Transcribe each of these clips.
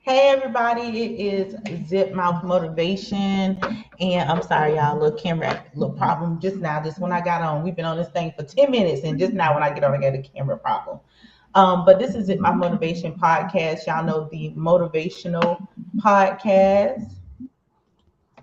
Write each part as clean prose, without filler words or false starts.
Hey everybody, it is Zip Mouth Motivation, and I'm sorry y'all, little problem just now. Just when I got on, we've been on this thing for 10 minutes, and just now when I get on, I got a camera problem. But this is Zip Mouth Motivation podcast. Y'all know the motivational podcast.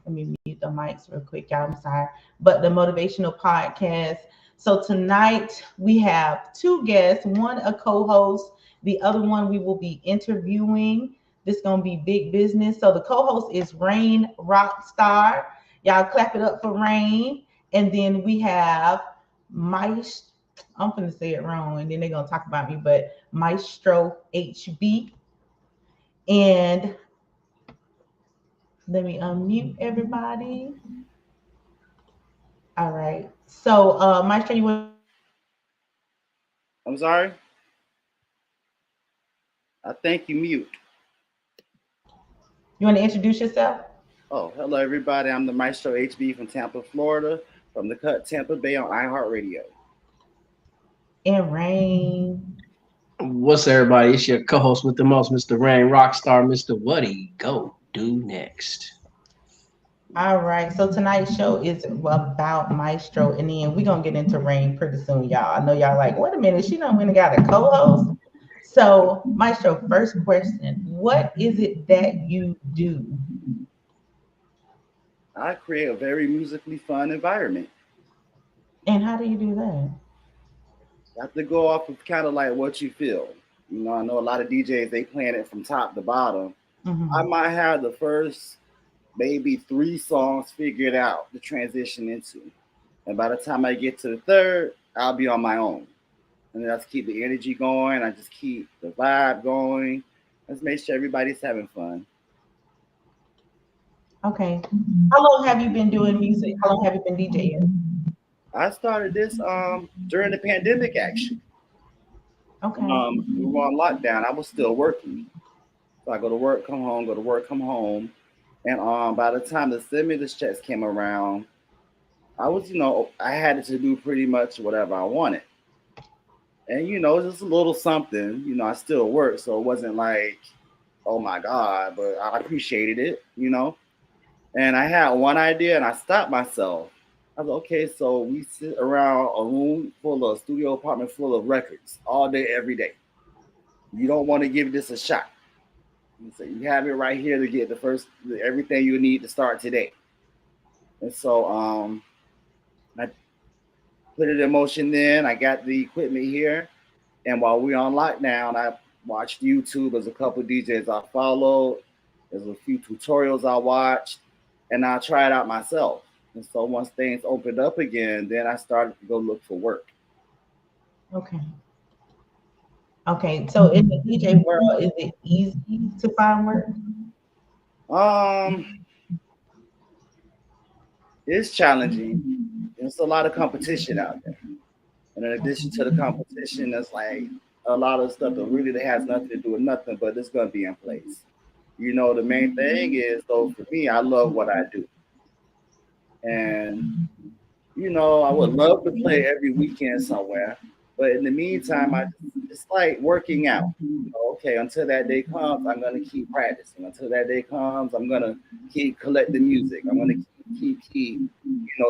Let me mute the mics real quick, y'all. I'm sorry, but the motivational podcast. So tonight we have two guests, one a co-host, the other one we will be interviewing. This is gonna be big business. So the co-host is Rain Rockstar. Y'all clap it up for Rain. And then we have Maestro. I'm gonna say it wrong, and then they're gonna talk about me, but Maestro HB. And let me unmute everybody. All right. So, Maestro, I'm sorry. I think you mute. you want to introduce yourself? Oh, hello everybody. I'm the Maestro HB from Tampa, Florida, from the Cut Tampa Bay on iHeartRadio. And Rain. What's everybody? It's your co-host with the most, Mr. Rain Rockstar, Mr. What he go do next? All right. So tonight's show is about Maestro, and then we're gonna get into Rain pretty soon, y'all. I know y'all like, wait a minute, she done went and got a co-host. So, Maestro, first question: what is it that you do? I create a very musically fun environment. And how do you do that? You have to go off of kind of like what you feel. I know a lot of DJs they playing it from top to bottom. I Mm-hmm. might have the first maybe three songs figured out to transition into, and by the time I get to the third, I'll be on my own. And then I just keep the energy going. I just keep the vibe going. Let's make sure everybody's having fun. Okay. How long have you been doing music? How long have you been DJing? I started this during the pandemic actually. Okay. We were on lockdown. I was still working. So I go to work, come home, go to work, come home. And by the time the stimulus checks came around, I was, I had to do pretty much whatever I wanted. And just a little something, I still work, so it wasn't like, oh my God, but I appreciated it. And I had one idea and I stopped myself. I was okay, so we sit around a room full of studio apartment full of records all day, every day. You don't want to give this a shot. So you have it right here to get the first everything you need to start today. And so I put it in motion then. I got the equipment here. And while we're on lockdown, I watched YouTube. There's a couple of DJs I followed. There's a few tutorials I watched. And I tried out myself. And so once things opened up again, then I started to go look for work. Okay. Okay. So in the DJ world, is it easy to find work? Um, it's challenging. There's a lot of competition out there. And in addition to the competition, there's like a lot of stuff that really has nothing to do with nothing, but it's gonna be in place. The main thing is though for me, I love what I do. And I would love to play every weekend somewhere. But in the meantime, it's like working out. Okay, until that day comes, I'm gonna keep practicing. Until that day comes, I'm gonna keep collecting music. I'm gonna keep,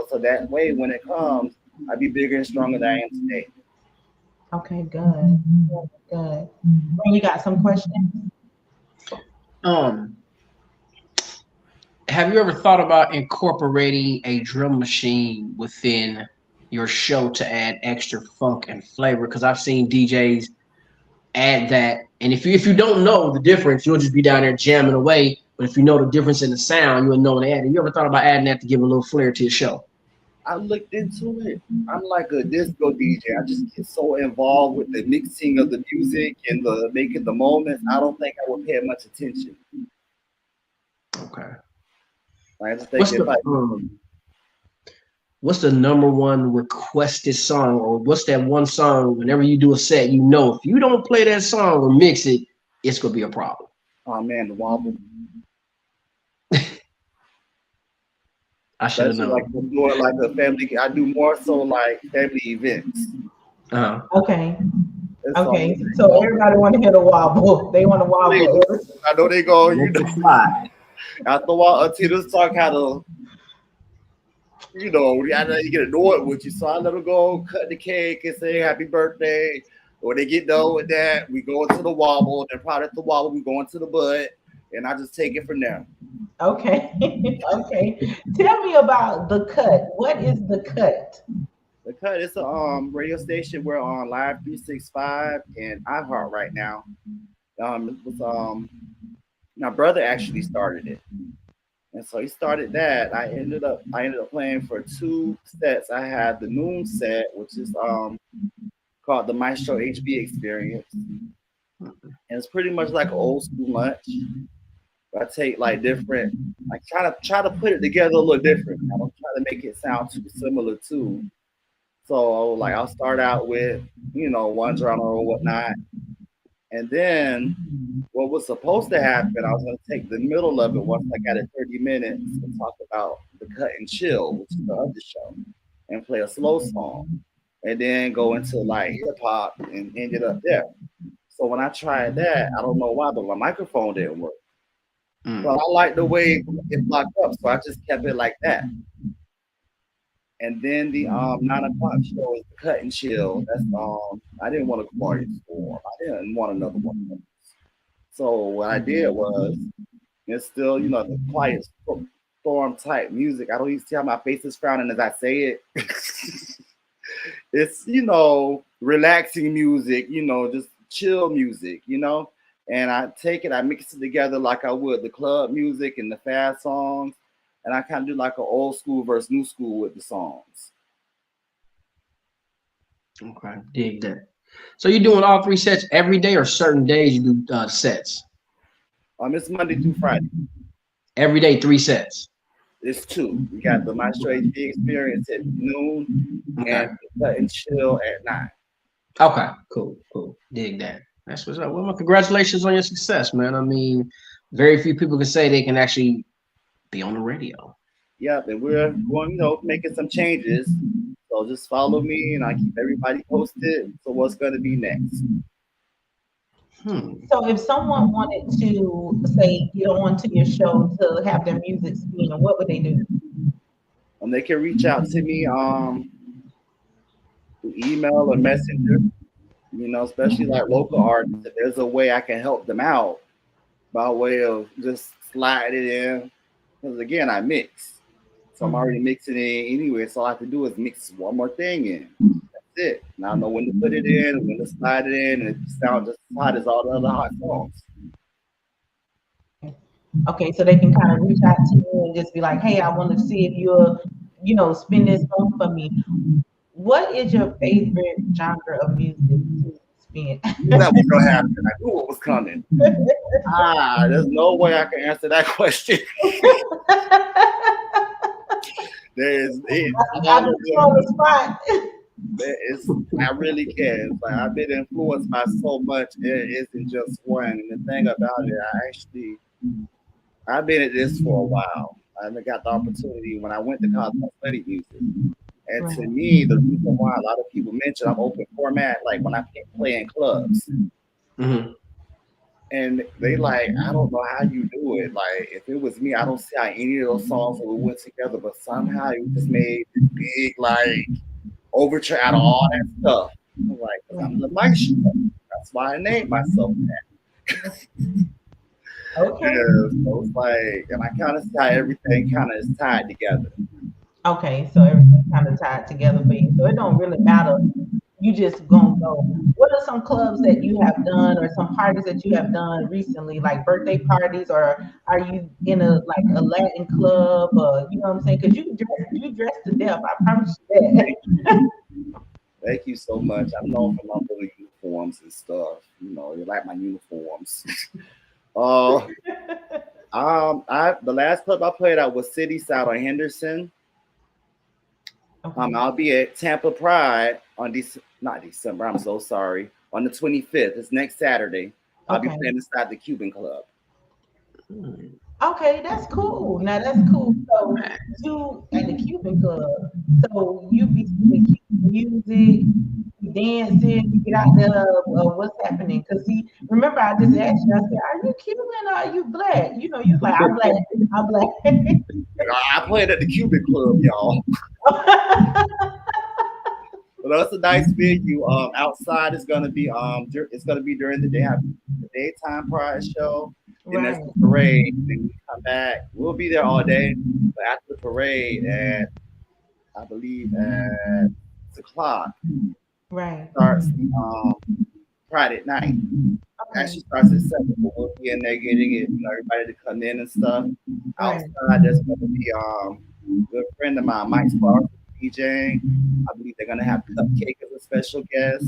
so that way when it comes, I'll be bigger and stronger than I am today. Okay, good. Good. Good. Well, you got some questions? Um, have you ever thought about incorporating a drum machine within your show to add extra funk and flavor? Because I've seen DJs add that, and if you don't know the difference, you'll just be down there jamming away. But if you know the difference in the sound, you'll know the add. Have you ever thought about adding that to give a little flair to your show? I looked into it. I'm like a disco DJ. I just get so involved with the mixing of the music and the making the moments. I don't think I would pay much attention. Okay. I just think What's if the I what's the number one requested song, or what's that one song whenever you do a set, if you don't play that song or mix it, it's gonna be a problem. oh man, the wobble. I should have Especially like known. I'm doing like a family. I do more so like family events. Uh-huh. Okay. And so Okay, so everybody want to hear the wobble. They want to wobble. I know they go, you Let know, it slide. after a while, until this talk had to, you know, I know you get annoyed with you. So I let them go, cut the cake and say happy birthday. When they get done with that, we go into the wobble. Then product the wobble, we go into the butt, and I just take it from there. Okay, okay. Tell me about the cut. What is the cut? The cut is a radio station. We're on Live 365 and iHeart right now. It was my brother actually started it. And so he started that. I ended up playing for two sets. I had the noon set, which is called the Maestro HB experience. And it's pretty much like an old school lunch. I take like different, like try to put it together a little different. I don't try to make it sound too similar to. So like I'll start out with, you know, one drummer or whatnot. And then what was supposed to happen, I was gonna take the middle of it once I got it 30 minutes and talk about the cut and chill, which is the other show, and play a slow song. And then go into like hip hop and ended up there. So when I tried that, I don't know why, but my microphone didn't work. Mm. But I like the way it blocked up, so I just kept it like that. And then the 9 o'clock show is the cut and chill. That's I didn't want a choir score. I didn't want another one. So what I did was it's still, you know, the quiet storm type music. I don't even see how my face is frowning as I say it. It's, you know, relaxing music, you know, just chill music, you know. And I take it, I mix it together like I would the club music and the fast songs. And I kind of do like an old school versus new school with the songs. Okay, dig that. So you're doing all three sets every day, or certain days you do sets? It's Monday through Friday. Every day, three sets. It's two. We got the Maestro HB experience at noon Okay. and the cut and chill at 9. Okay. Cool. Cool. Dig that. That's what's up. Well, congratulations on your success, man. I mean, very few people can say they can actually be on the radio. Yep, and we're going, you know, making some changes. So just follow me and I keep everybody posted. So what's gonna be next? So if someone wanted to say get on to your show to have their music spin, what would they do? They can reach out to me through email or messenger, you know, especially like local artists. If there's a way I can help them out by way of just sliding it in. Because again, I mix. So I'm already mixing it anyway. So all I have to do is mix one more thing in. That's it. Now I know when to put it in and when to slide it in, and it sounds just as hot as all the other hot songs. Okay, so they can kind of reach out to you and just be like, "Hey, I want to see if you'll, spin this song for me." What is your favorite genre of music to spin? That was gonna happen. I knew what was coming. There's no way I can answer that question. There's I just on the spot. I really can. It's like I've been influenced by so much. It isn't just one. And the thing about it, I've been at this for a while. I got the opportunity when I went to college. I studied music, and to me, the reason why a lot of people mention I'm open format, like when I play in clubs, and they like, I don't know how you do it. Like if it was me, I don't see how any of those songs would went together, but somehow you just made this big like overture out of all that stuff. I'm like, I'm the maestro. That's why I named myself that. Okay. Yeah, so it's like, and I kind of see how everything kind of is tied together. Okay, so everything kind of tied together for you. So it don't really matter. You just gonna go. What are some clubs that you have done, or some parties that you have done recently, like birthday parties, or are you in a Latin club, or you know what I'm saying? Because you dress to death. I promise you that. Thank you so much. I'm known for my little uniforms and stuff. You know, you like my uniforms. The last club I played at was City Side on Henderson. Okay. I'll be at Tampa Pride on not December. I'm so sorry. On the 25th. It's next Saturday. I'll be playing inside the Cuban Club. Okay, that's cool. Now that's cool. So you at the Cuban Club. So you be spinning Cuban music. You dancing, you get out there, what's happening? Because he, remember, I just asked you, I said, are you Cuban or are you black? You know, you like, I'm black, I'm black. I played at the Cuban Club, y'all. But that's a nice venue. Outside is gonna be it's gonna be during the day. Have the daytime pride show. Then there's Right, the parade. Then we come back. We'll be there all day. But after the parade at I believe at 6 o'clock right. starts Friday night. Okay, Actually starts at 7. But we'll be in there getting it, everybody to come in and stuff. right. Outside there's gonna be a good friend of mine, Mike Sparks, DJing. I believe they're gonna have Cupcake as a special guest.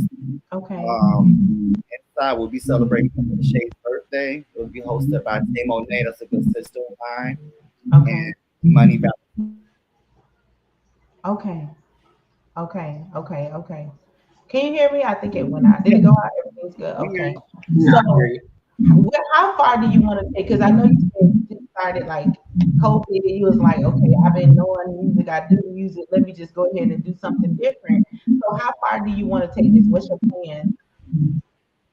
Okay, Inside we'll be celebrating Shay's birthday. It will be hosted by Tay Monet, that's a good sister of mine, okay, and Money Val. okay, okay. Can you hear me? I think it went out. Did it go out? Everything's good. We hear Okay. you. Yeah, I hear So, you. how far do you want to take? Because I know you said you just started like COVID. You was like, okay, I've been knowing music. I do music. Let me just go ahead and do something different. So, how far do you want to take this? What's your plan?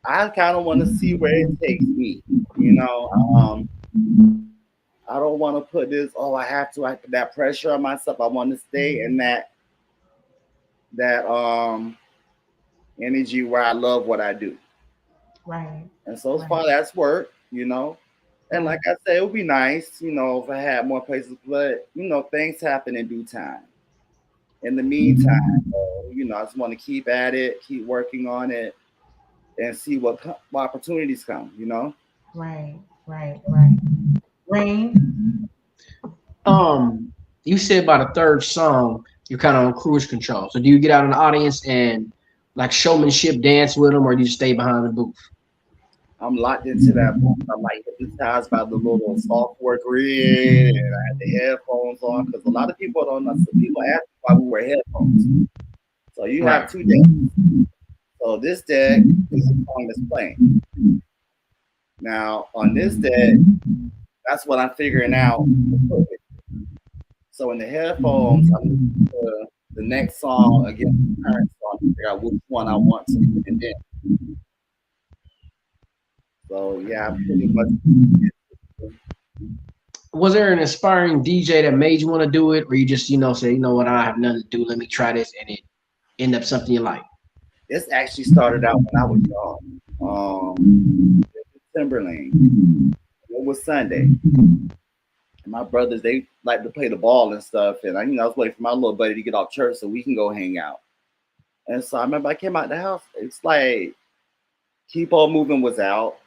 I kind of want to see where it takes me. You know, I don't want to put this. Oh, I have to. I put that pressure on myself. I want to stay in that energy where I love what I do. Right, And so right, far, that's work. And right. like I said, it would be nice, if I had more places, but things happen in due time. In the meantime, I just want to keep at it, keep working on it, and see what opportunities come. Right, right. Rain. You said by the third song you're kind of on cruise control. So do you get out in the audience and like showmanship dance with them, or do you stay behind the booth? I'm locked into that book. I'm like hypnotized by the little software grid, and I had the headphones on because a lot of people don't know. So people ask why we wear headphones. So you Right. have 2 decks. So this deck is the song that's playing. Now on this deck, that's what I'm figuring out. So in the headphones, I'm listening to the next song against the current song to figure out which one I want to put in. So yeah, I pretty much. Was there an inspiring DJ that made you want to do it, or you just say, you know what, I have nothing to do, let me try this, and it end up something you like? This actually started out when I was young. Timberlane. It was Sunday. And my brothers, they like to play the ball and stuff. And I was waiting for my little buddy to get off church so we can go hang out. And so I remember I came out the house. It's like Keep On Moving was out.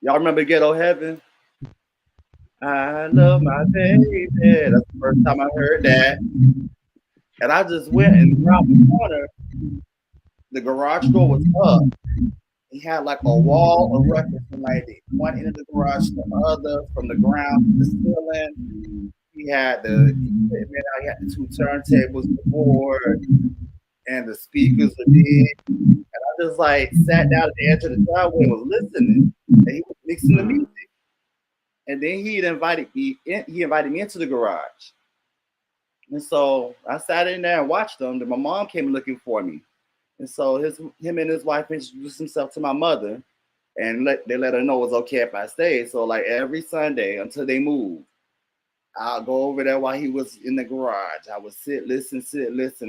Y'all remember Ghetto Heaven? I love my baby. That's the first time I heard that. And I just went and around the corner. The garage door was up. He had like a wall of records from like one end of the garage to the other, from the ground to the ceiling. He had the 2 turntables, the board, and the speakers were big. And I just like sat down at the edge of the driveway and was listening. And he was mixing the music. And then he invited me into the garage. And so I sat in there and watched them. Then my mom came looking for me. And so him and his wife introduced himself to my mother, and they let her know it was okay if I stayed. So like every Sunday until they moved, I'll go over there while he was in the garage. I would sit, listen.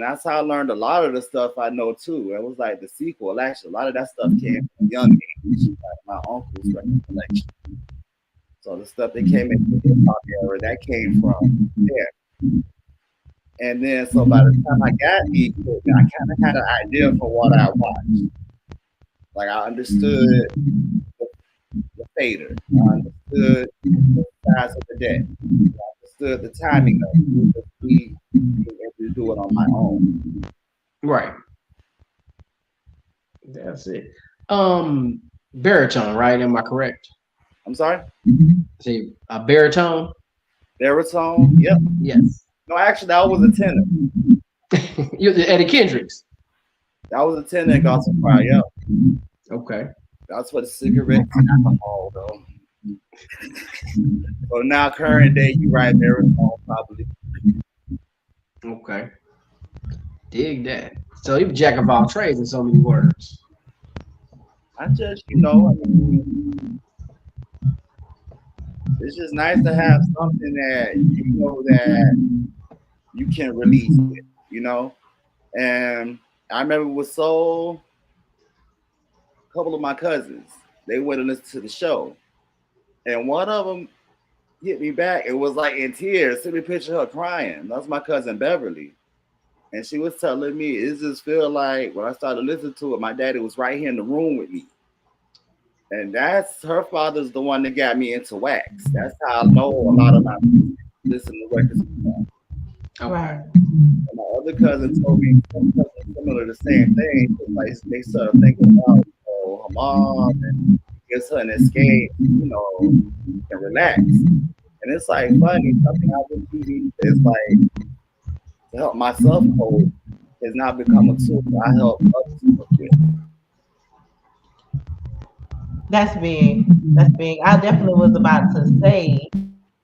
That's how I learned a lot of the stuff I know too. It was like the sequel. Actually, a lot of that stuff came from young age, like my uncle's record collection. So the stuff that came in the hip hop era, that came from there. And then, so by the time I got the equipment, I kind of had an idea for what I watched. Like I understood the fader, I understood the size of the deck, I understood the timing of it, the speed, being able to do it on my own. Right. That's it. Baritone, right? Am I correct? I'm sorry? Say a baritone? Baritone? Yep. Yes. No, actually, that was a tenor. You're Eddie Kendricks. That was a tenor in Gospel Choir, yep. Okay. That's for the cigarettes and alcohol, though. So now, current day, you right, baritone, probably. Okay. Dig that. So you jack of all trades in so many words. I just, you know, I mean, it's just nice to have something that you know that you can release with, you know. And I remember with Soul, a couple of my cousins, they went and listened to the show, and one of them hit me back. It was like in tears. Sent me a picture of her crying. That's my cousin Beverly. And she was telling me, it just feel like when I started listening to it, my daddy was right here in the room with me. And that's her father's the one that got me into wax. That's how I know a lot of my listen to records. Right. And my other cousin told me something similar to the same thing. Like they started thinking about her mom and gives her an escape, you know, and relax. And it's like funny, something I would do is like to help myself cope has now become a tool I help others cope with. That's big. That's big. I definitely was about to say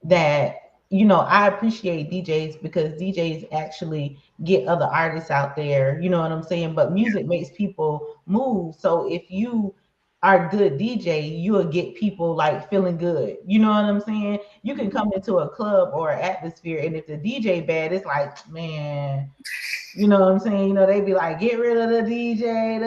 that, I appreciate DJs because DJs actually get other artists out there, you know what I'm saying? But music makes people move. So if you are a good DJ, you'll get people like feeling good. You know what I'm saying? You can come into a club or an atmosphere, and if the DJ bad, it's like, man, you know what I'm saying? They be like, get rid of the DJ.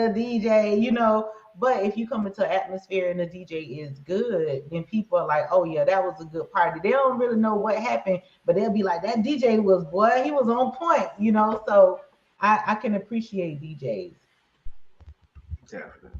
But if you come into an atmosphere and the DJ is good, then people are like, oh yeah, that was a good party. They don't really know what happened, but they'll be like, that DJ was, boy, he was on point. So I can appreciate DJs. Definitely.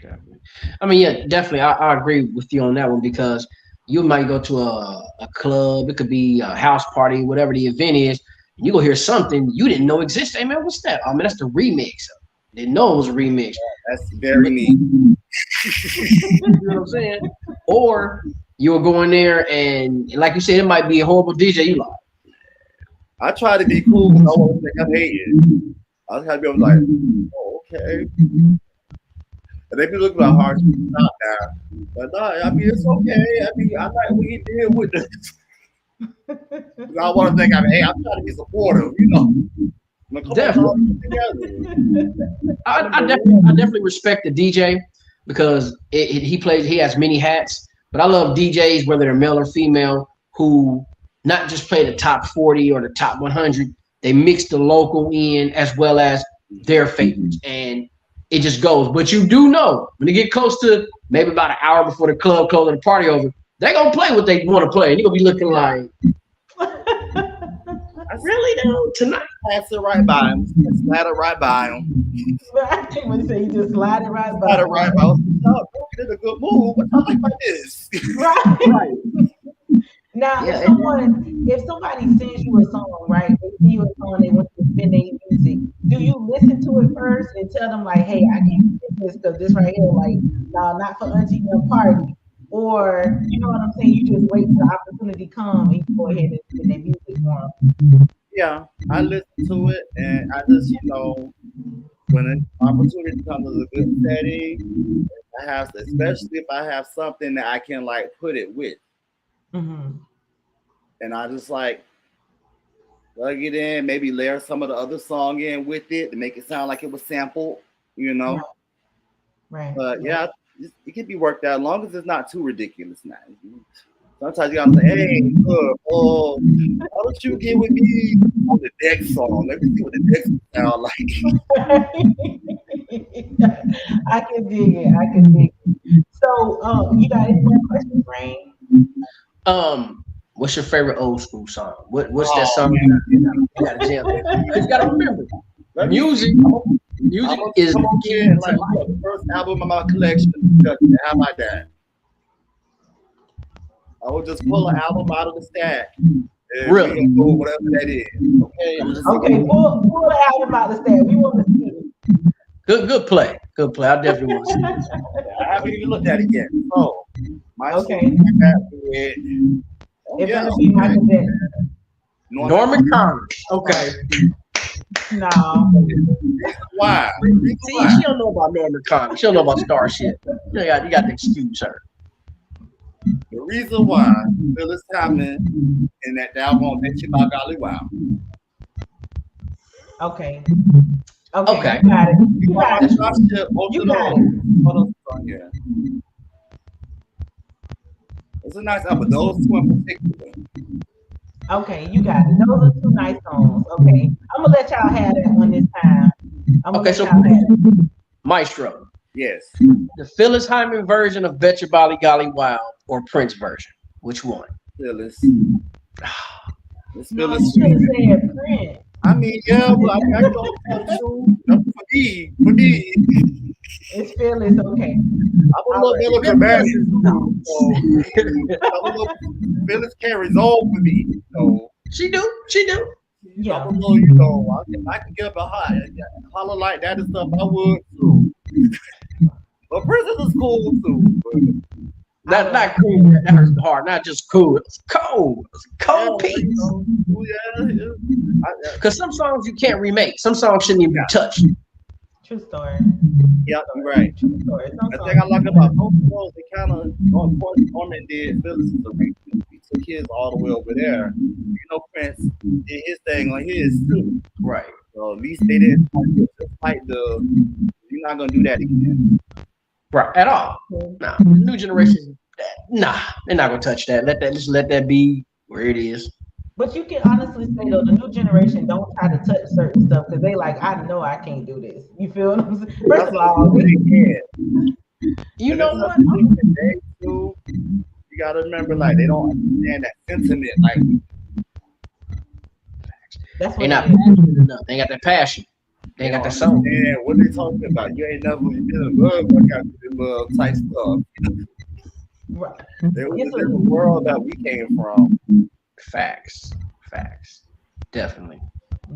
Definitely. I mean, yeah, definitely. I agree with you on that one because you might go to a club, it could be a house party, whatever the event is, and you go hear something you didn't know existed. Hey man, what's that? I mean, that's the remix. Didn't know it was a remix. That's very neat. You know what I'm saying? Or you'll go in there and like you said, it might be a horrible DJ. You like, I try to be cool because I want to think I'm hating. I was kind of be like, oh, okay. And they be looking like hard to stop now. But nah, I mean, it's okay. I mean, I like what he did with this. I want to think, hey, I'm trying to be supportive, you know. definitely. I definitely respect the DJ because he has many hats. But I love DJs, whether they're male or female, who not just play the top 40 or the top 100. They mix the local in as well as their favorites, and it just goes. But you do know when they get close to maybe about an hour before the club closes and the party over, they're gonna play what they want to play, and you're gonna be looking like, really though tonight. Pass it right by him. Slide it right by him. Right. When you say you just slide it right by. Slide it right by him. Oh, you did a good move. What I like this? Right. Now, if somebody sends you a song, right? They send you a song, they want you to spin their music. Do you listen to it first and tell them like, "Hey, I can't spin this because this right here, like, no, not for Auntie your party," or you know what I'm saying? You just wait till the opportunity come and you go ahead and spin their music for them. Yeah, I listen to it and I just, when an opportunity comes as a good setting, I have, especially if I have something that I can like put it with. Mm-hmm. And I just like plug it in, maybe layer some of the other song in with it to make it sound like it was sampled, you know. Right. But yeah, it can be worked out as long as it's not too ridiculous now. Sometimes you gotta say, hey, look, why don't you get with me on the next song? Let me see what the next sound like. I can dig it. I can dig it. So, you got any more questions, Rain? What's your favorite old school song? What's that Oh, song you gotta jam? You gotta remember, music is come the on key in, to like life. the first album of my collection. How about that? I will just pull an album out of the stack and Really? we go whatever that is. Okay. Okay, pull the album out the stand. We want to see it. Good play. Good play. I definitely want to see this. I haven't even looked at it yet. So my Okay. It yeah, better be Michael Jackson. Norman Connors. Okay. No. Why? See, she don't know about Norman Connors. She don't know about Starship. You got to excuse her. The reason why Phyllis Tamlin and that doggone bitch about Golly Wow. Okay. Okay. You got it. You You got want it. my shit, both You of got those. it. What else is on here? It's a nice album. Those two in particular. Okay, you got it. Those are two nice songs. Okay. I'm gonna let y'all have that one this time. I'm gonna Okay, let so y'all have it. Maestro, Yes. the Phyllis Hyman version of Bet Your Bolly Golly Wild or Prince version? Which one? Phyllis. It's No, Phyllis you should have sweet. said Prince. I mean, yeah, but I mean, I can only tell the truth. For me, It's Phyllis. Okay. I'm a All little right. melodramatic Phyllis is too. So I'm a little Phyllis carries on for me. So She do. She do. I'm Yeah. a little, I can get up a holler like that and stuff. I would too. But Princess is cool too. But I Not love not cool. That hurts the heart. Not just cool. It's cold. It's a yeah, cold well, piece. yeah. Because some songs you can't remake. Some songs shouldn't even be touched. True story. Yeah, you're right. True story. Some The thing songs. I like about both of those, they kind of, of course, Norman did Phyllis's arrangement. He took his all the way over there. Prince did his thing on his too. Right. So at least they didn't fight the. You're not gonna do that again. Right. At all. Nah. The new generation. Nah. They're not gonna touch that. Let that be where it is. But you can honestly say though, the new generation don't try to touch certain stuff because they like, I know I can't do this. You feel what I'm saying? First That's of what all, they can. You And know it's what? something they can say too. You gotta remember, like they don't understand that sentiment. Like that's They what it not is. passionate enough. They ain't got that passion. They they ain't got don't that soul. understand what they talking about. You ain't never been in love. I got in love type stuff. Right. There was a It's a different world that we came from. Facts. Facts. Definitely.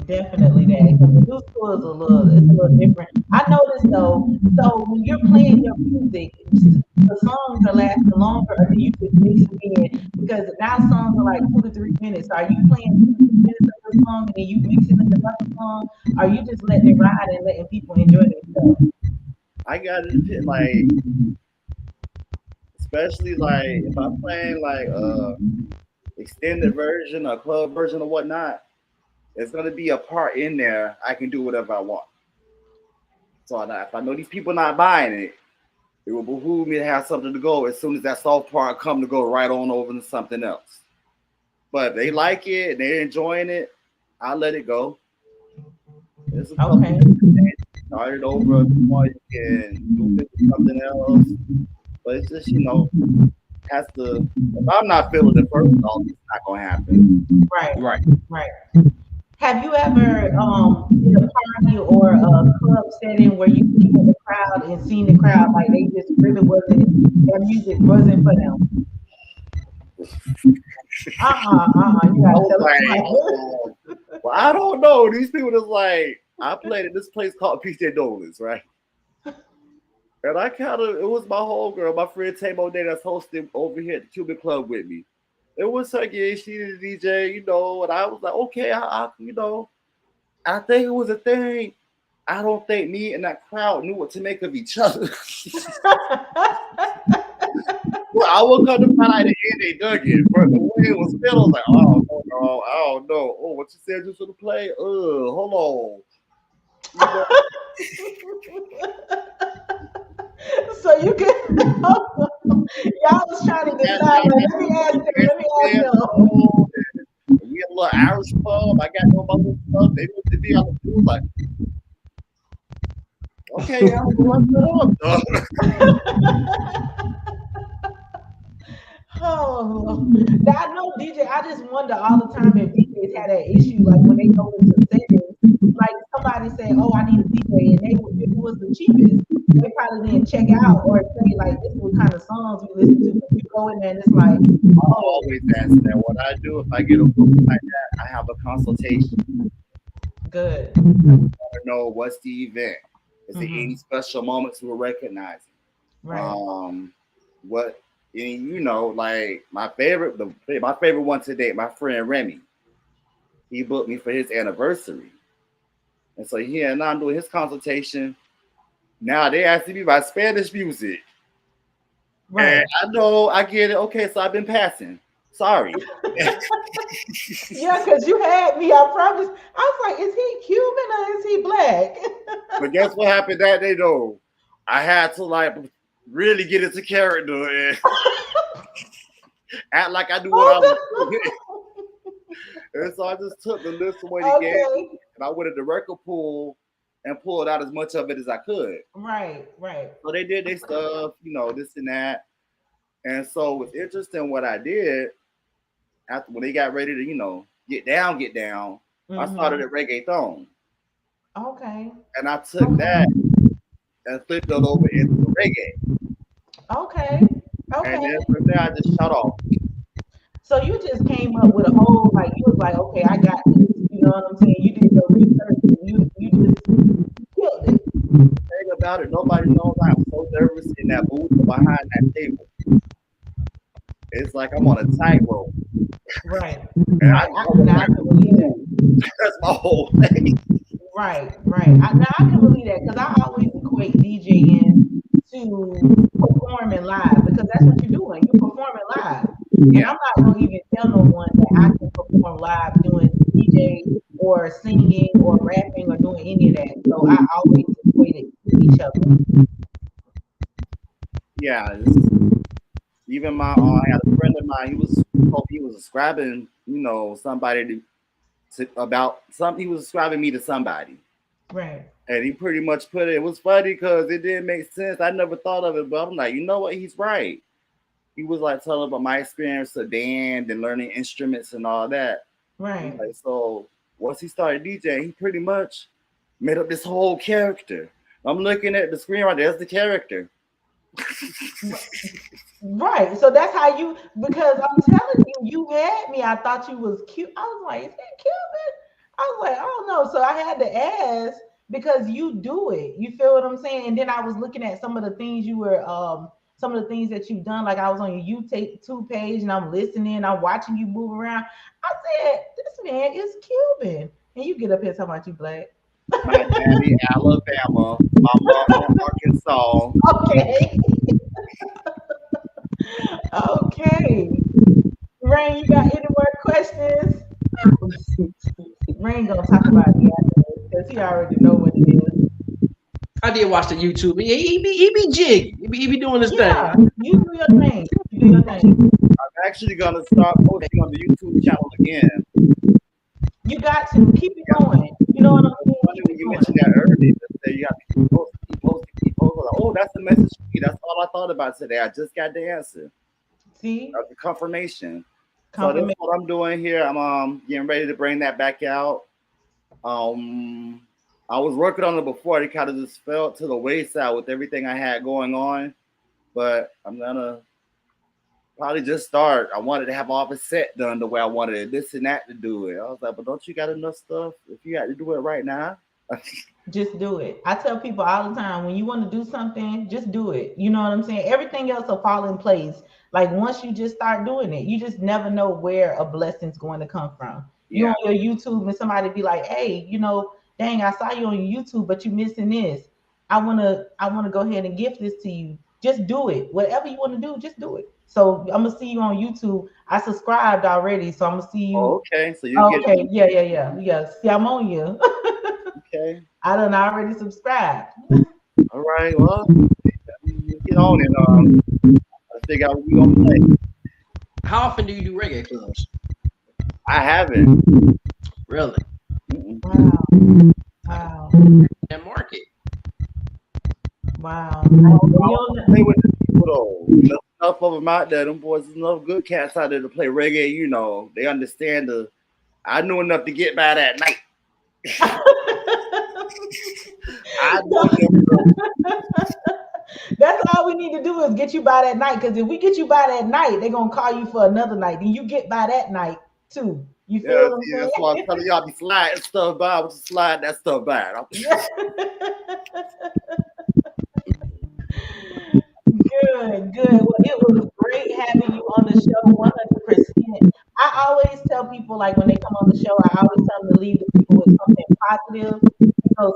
definitely that. 'Cause the new school is it's a little different. I noticed though, so when you're playing your music, the songs are lasting longer, or do you just mix them in? Because now songs are like 2 to 3 minutes. Are you playing 2 to 3 minutes of the song and then you mix it with another song? Or are you just letting it ride and letting people enjoy themselves? I got it like, especially like if I'm playing like extended version or club version or whatnot, there's gonna be a part in there I can do whatever I want. So if I know these people not buying it, it will behoove me to have something to go as soon as that soft part come to go right on over to something else. But if they like it and they're enjoying it, I'll let it go. There's a couple Okay. start it over before you can do it with something else. But it's just has to. If I'm not feeling it first off, it's not gonna happen. Right. Right. Right. Have you ever did a party or a club setting where you look at the crowd and seen the crowd like they just really wasn't their music wasn't for them? You I gotta was tell us like, like well, I don't know. These people just like I played at this place called PJ Dolan's, right? And I kind of it was my whole girl, my friend Tamo Day that's hosting over here at the Cuban Club with me. It was her yeah, she the DJ, and I was like, okay, I think it was a thing. I don't think me and that crowd knew what to make of each other. Well, I will come to find out at the end they dug it, but the way it was spelled, I was like, oh no, I don't know. Oh, what you said you should have played? Hold on. You know, so you can y'all was trying to decide like let me ask them. we had a little Irish pub. I got no other stuff. They looked at me. I was like, okay, I'm gonna run it up. Oh, now I know DJ. I just wonder all the time if DJs had that issue, like when they go into settings, like somebody say, "Oh, I need a DJ," and if it was the cheapest, they probably didn't check out or say like, "This is what kind of songs we listen to." But you go in there and it's like, I "Oh, always ask that. What I do if I get a book like that, I have a consultation. good." I want to know what's the event. Is there any Hmm. special moments we're recognizing? Right. What like my favorite one to date, my friend Remy. He booked me for his anniversary, and so he and I'm doing his consultation. Now they asking me about Spanish music, and Right. I know I get it. Okay, so I've been passing. Sorry. Yeah, because you had me. I promise. I was like, is he Cuban or is he black? But guess what happened that day though? I had to like really get into character and act like I knew what I was doing. And so I just took the list of what he gave me, Okay. and I went to the record pool and pulled out as much of it as I could. Right, right. So they did their stuff, this and that. And so it was interesting what I did after when they got ready to, get down. I started Mm-hmm. at reggaeton. Okay. And I took Okay. that and flipped it over into reggae. Okay. And Okay. then from there I just shut off. So you just came up with a whole like you was like, okay, I got this. You know what I'm saying? You did your research and you just killed it. Thing about it, nobody knows I'm so nervous in that booth or behind that table. It's like I'm on a tightrope. Right. And I Right. just want Now I can believe that. that's my whole thing. Right, right. Now I can believe that because I always equate DJing to performing live because that's what you're doing. You're performing live. And Yeah, I'm not going to even tell no one that I can perform live doing DJ or singing or rapping or doing any of that. So I always equate it to each other. yeah. Even I had a friend of mine. He was describing, somebody about something. He was describing me to somebody, Right. and he pretty much put it. It was funny because it didn't make sense. I never thought of it, but I'm like, you know what? He's right. He was like telling about my experience of band and learning instruments and all that. He's Right. like, so once he started DJing, he pretty much made up this whole character. I'm looking at the screen right there. That's the character. Right. So that's how you because I'm telling you, you had me. I thought you was cute. I was like, is that Cuban? I was like, oh no. So I had to ask because you do it. You feel what I'm saying? And then I was looking at some of the things you were some of the things that you've done. Like I was on your YouTube page and I'm listening, I'm watching you move around. I said, this man is Cuban. And you get up here talking about you black. My daddy, Alabama. Mama, Arkansas. Okay. Okay. Rain, you got any more questions? Rain gonna talk about me after this because he already know what it is. I did watch the YouTube. He be jig. He be doing his thing. Yeah, you do your thing. You do your thing. I'm actually gonna start posting on the YouTube channel again. You got to keep it Yeah. going. You know what I'm It's saying? funny Keep when it you mentioned going. that earlier. That you got to keep posting, keep posting, keep posting. Like, oh, that's the message for me. That's all I thought about today. I just got the answer. See, That's the confirmation. So that's compliment. what I'm doing here. I'm getting ready to bring that back out. Um, I was working on it before. It kind of just fell to the wayside with everything I had going on. But I'm gonna probably just start. I wanted to have all the set done the way I wanted it, this and that to do it. I was like, but don't you got enough stuff if you got to do it right now? Just do it. I tell people all the time when you want to do something, just do it. You know what I'm saying? Everything else will fall in place. Like once you just start doing it, you just never know where a blessing's going to come from. You Yeah. on your YouTube and somebody be like, "Hey, dang, I saw you on your YouTube, but you missing this. I wanna go ahead and gift this to you. Just do it. Whatever you want to do, just do it." So I'm gonna see you on YouTube. I subscribed already, so I'm gonna see Oh, you. okay. So you get Okay, yeah, yeah, yeah, yeah. See, I'm on you. okay. I done already subscribed. All right. Well, get on it. Let's figure out what we gonna play. How often do you do reggae clubs? I haven't. Really? Mm-mm. Wow. Wow. That market. Wow. I play with the people though. Enough of them out there. Them boys, there's enough good cats out there to play reggae. They understand the. I knew enough to get by that night. I knew enough. That's all we need to do is get you by that night. Because if we get you by that night, they're gonna call you for another night. Then you get by that night too. You Yeah, feel what I'm see, saying? that's why I'm telling y'all be sliding stuff by. But just slide that stuff by. Yeah. Good, good. Well, it was great having you on the show, 100%. I always tell people, like, when they come on the show, I always tell them to leave the people with something positive,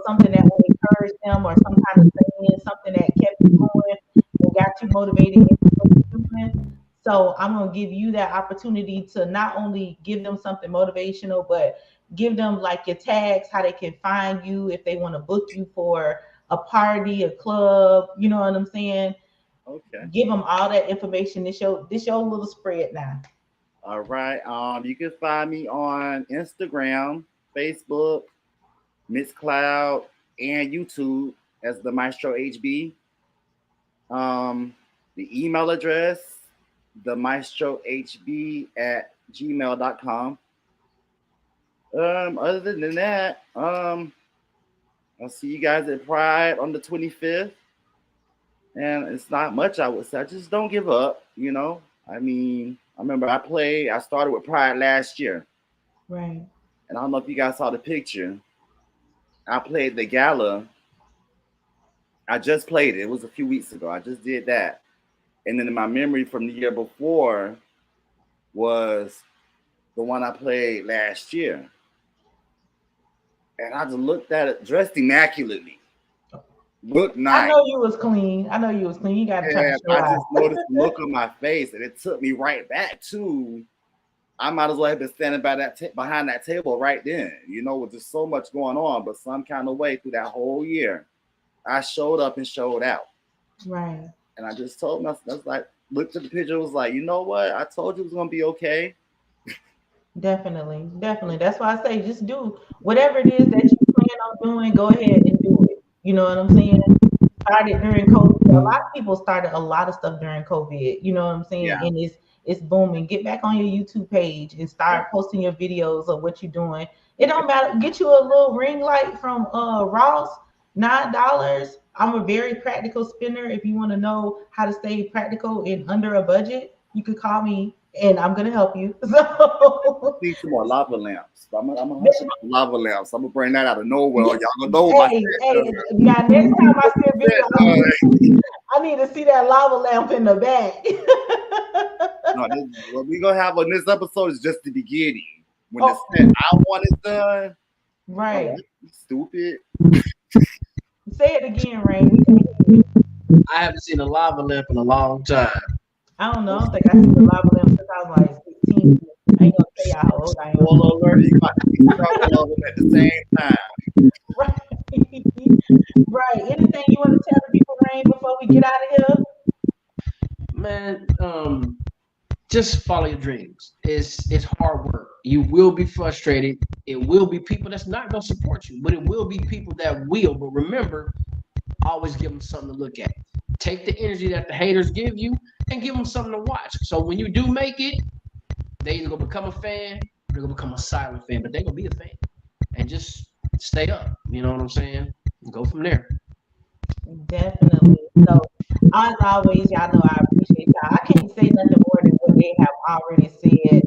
something that will encourage them or some kind of saying, something that kept you going and got you motivated into what you're doing. So I'm gonna give you that opportunity to not only give them something motivational, but give them like your tags, how they can find you if they want to book you for a party, a club. You know what I'm saying? Okay. Give them all that information. This your little spread now. All right. You can find me on Instagram, Facebook, Miss Cloud, and YouTube as the Maestro HB. The email address, the Maestro HB at gmail.com. Other than that, I'll see you guys at Pride on the 25th. And it's not much, I would say. I just don't give up, you know. I mean, I remember I started with Pride last year. Right. And I don't know if you guys saw the picture. I played the gala. I just played it. It was a few weeks ago. I just did that. And then in my memory from the year before was the one I played last year. And I just looked at it, dressed immaculately. Looked I nice. know you was clean. I know you was clean. You got to try to And show I out. just noticed the look on my face, and it took me right back to I might as well have been standing by behind that table right then, you know, with just so much going on. But some kind of way through that whole year, I showed up and showed out. Right. And I just told myself, I was like, looked at the picture, was like, you know what? I told you it was gonna be okay. Definitely, definitely. That's why I say just do whatever it is that you plan on doing. Go ahead and do it. You know what I'm saying? Started during COVID. A lot of people started a lot of stuff during COVID. You know what I'm saying? Yeah. And it's booming. Get back on your YouTube page and Yeah. start posting your videos of what you're doing. It don't matter. Get you a little ring light from Ross, $9. I'm a very practical spinner. If you want to know how to stay practical and under a budget, you could call me and I'm gonna help you. So Need some more lava lamps. I'm gonna hush about the lava lamps. I'm gonna bring that out of nowhere. Y'all gonna know what my hey, shit hey, does. now next time I see a video, No, I need to see that lava lamp in the back. no, what we gonna have on this episode is just the beginning. When the Oh, set I want is done, oh, right. stupid. Say it again, Rain. We can't hear you. I haven't seen a lava lamp in a long time. I don't know. I don't think I seen the lava lamp since I was like 16. I ain't gonna tell y'all how old I am. Spoiler alert, you got to be struggling of them at the same time. Right. Right. Anything you want to tell the people, Rain, before we get out of here? Man, just follow your dreams. It's hard work. You will be frustrated. It will be people that's not gonna support you, but it will be people that will. But remember, always give them something to look at. Take the energy that the haters give you and give them something to watch. So when you do make it, they either gonna become a fan or they're gonna become a silent fan, but they're gonna be a fan. And just stay up. You know what I'm saying? Go from there. Definitely. So, as always, y'all know I appreciate y'all. I can't say nothing more than what they have already said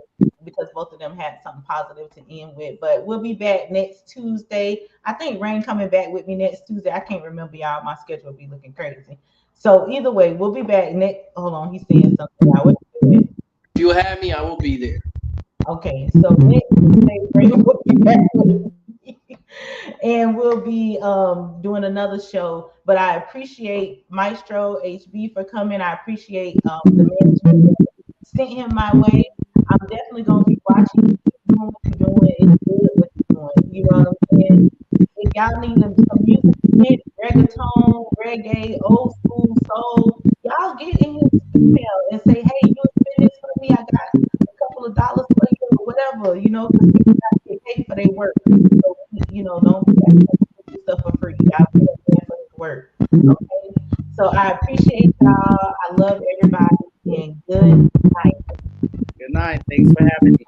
because both of them had something positive to end with. But we'll be back next Tuesday. I think Rain coming back with me next Tuesday. I can't remember y'all. My schedule will be looking crazy. So either way, we'll be back next. Hold on, he's saying something. Now, what you doing? If you have me, I will be there. Okay, so next Tuesday, Rain will be back with me. And we'll be doing another show. But I appreciate Maestro HB for coming. I appreciate the management that sent him my way. I'm definitely gonna be watching you. Keep doing what you're doing. It's good what you're doing. You know what I'm saying? If y'all need some music, reggaeton, reggae, old school soul, y'all get in his email and say, hey, you spend this for me. I got a couple of dollars for you or whatever, because people got to get paid for their work. So, don't do stuff for free. Y'all pay a man for his work. Okay. So I appreciate y'all. I love everybody and good night. Good night. Thanks for having me.